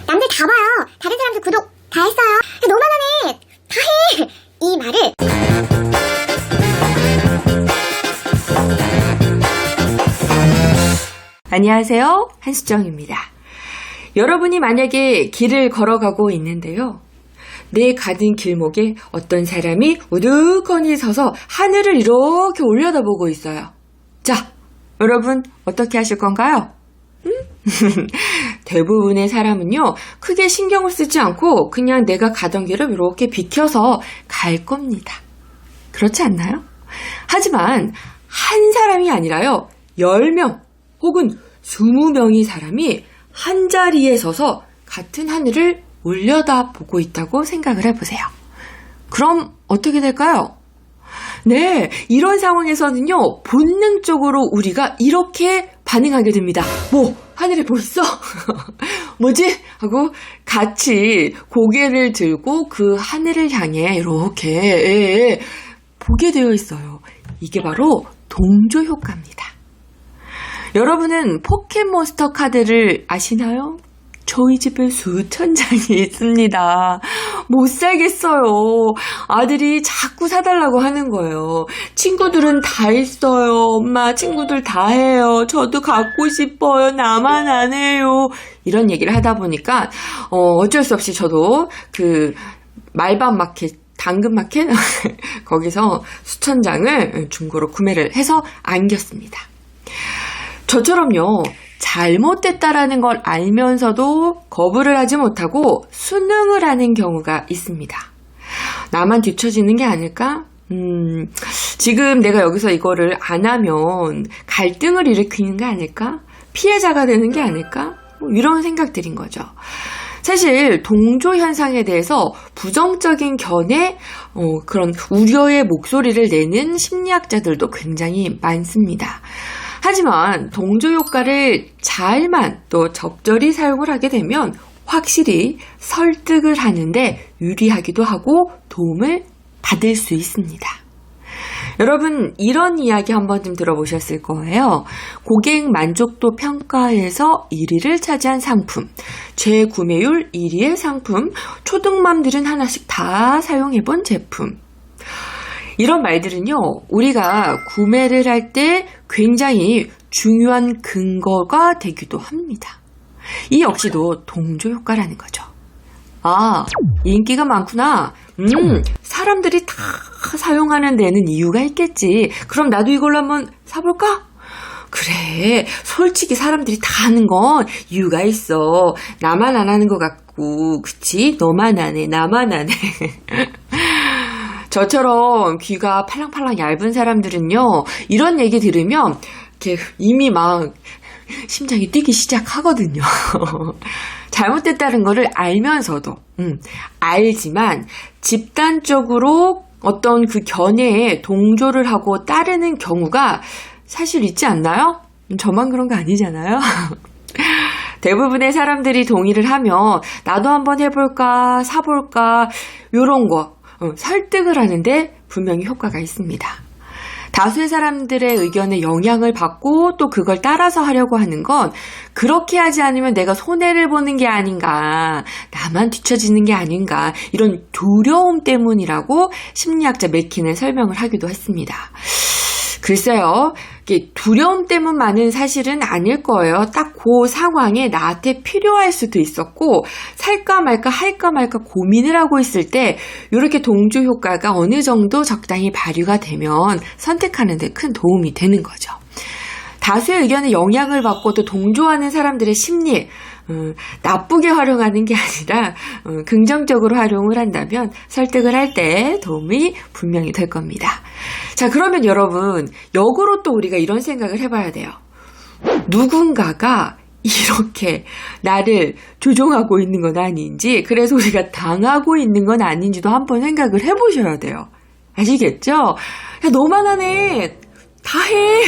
남들 다 봐요. 다른 사람들 구독 다 했어요. 너만 하네. 다 해. 이 말을 안녕하세요. 한수정입니다. 여러분이 만약에 길을 걸어가고 있는데요. 내 가는 길목에 어떤 사람이 우두커니 서서 하늘을 이렇게 올려다보고 있어요. 자, 여러분 어떻게 하실 건가요? 대부분의 사람은요, 크게 신경을 쓰지 않고 그냥 내가 가던 길을 이렇게 비켜서 갈 겁니다. 그렇지 않나요? 하지만 한 사람이 아니라요, 10명 혹은 20명의 사람이 한 자리에 서서 같은 하늘을 올려다보고 있다고 생각을 해보세요. 그럼 어떻게 될까요? 네, 이런 상황에서는요, 본능적으로 우리가 이렇게 반응하게 됩니다. 뭐, 하늘에 뭐 있어? 뭐지? 하고 같이 고개를 들고 그 하늘을 향해 이렇게 보게 되어 있어요. 이게 바로 동조 효과입니다. 여러분은 포켓몬스터 카드를 아시나요? 저희 집에 수천 장이 있습니다. 못 살겠어요. 아들이 자꾸 사달라고 하는 거예요. 친구들은 다 있어요. 엄마, 친구들 다 해요. 저도 갖고 싶어요. 나만 안 해요. 이런 얘기를 하다 보니까 어쩔 수 없이 저도 그 말밤 마켓, 당근 마켓 거기서 수천 장을 중고로 구매를 해서 안겼습니다. 저처럼요. 잘못됐다라는 걸 알면서도 거부를 하지 못하고 순응을 하는 경우가 있습니다. 나만 뒤처지는 게 아닐까? 지금 내가 여기서 이거를 안 하면 갈등을 일으키는 게 아닐까? 피해자가 되는 게 아닐까? 뭐 이런 생각들인 거죠. 사실 동조 현상에 대해서 부정적인 견해, 그런 우려의 목소리를 내는 심리학자들도 굉장히 많습니다. 하지만 동조 효과를 잘만 또 적절히 사용을 하게 되면 확실히 설득을 하는데 유리하기도 하고 도움을 받을 수 있습니다. 여러분, 이런 이야기 한 번쯤 들어보셨을 거예요. 고객 만족도 평가에서 1위를 차지한 상품, 재구매율 1위의 상품, 초등맘들은 하나씩 다 사용해본 제품. 이런 말들은요, 우리가 구매를 할 때 굉장히 중요한 근거가 되기도 합니다. 이 역시도 동조 효과라는 거죠. 아, 인기가 많구나. 사람들이 다 사용하는 데는 이유가 있겠지. 그럼 나도 이걸로 한번 사볼까? 그래, 솔직히 사람들이 다 하는 건 이유가 있어. 나만 안 하는 것 같고, 그치? 너만 안 해, 나만 안 해. 저처럼 귀가 팔랑팔랑 얇은 사람들은요, 이런 얘기 들으면 이렇게 이미 막 심장이 뛰기 시작하거든요. 잘못됐다는 거를 알면서도, 알지만 집단적으로 어떤 그 견해에 동조를 하고 따르는 경우가 사실 있지 않나요? 저만 그런 거 아니잖아요. 대부분의 사람들이 동의를 하면 나도 한번 해볼까, 사볼까, 요런 거 설득을 하는데 분명히 효과가 있습니다. 다수의 사람들의 의견에 영향을 받고 또 그걸 따라서 하려고 하는 건 그렇게 하지 않으면 내가 손해를 보는 게 아닌가, 나만 뒤처지는 게 아닌가, 이런 두려움 때문이라고 심리학자 맥킨은 설명을 하기도 했습니다. 글쎄요, 두려움 때문만은 사실은 아닐 거예요. 딱 그 상황에 나한테 필요할 수도 있었고, 살까 말까 할까 말까 고민을 하고 있을 때 이렇게 동조 효과가 어느 정도 적당히 발휘가 되면 선택하는 데 큰 도움이 되는 거죠. 다수의 의견에 영향을 받고 또 동조하는 사람들의 심리, 나쁘게 활용하는 게 아니라 긍정적으로 활용을 한다면 설득을 할 때 도움이 분명히 될 겁니다. 자, 그러면 여러분, 역으로 또 우리가 이런 생각을 해봐야 돼요. 누군가가 이렇게 나를 조종하고 있는 건 아닌지, 그래서 우리가 당하고 있는 건 아닌지도 한번 생각을 해보셔야 돼요. 아시겠죠? 야, 너만 하네. 다 해.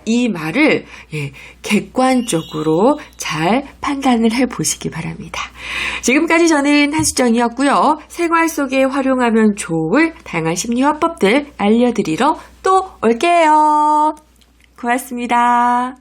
이 말을 객관적으로 잘 판단을 해보시기 바랍니다. 지금까지 저는 한수정이었고요. 생활 속에 활용하면 좋을 다양한 심리화법들 알려드리러 또 올게요. 고맙습니다.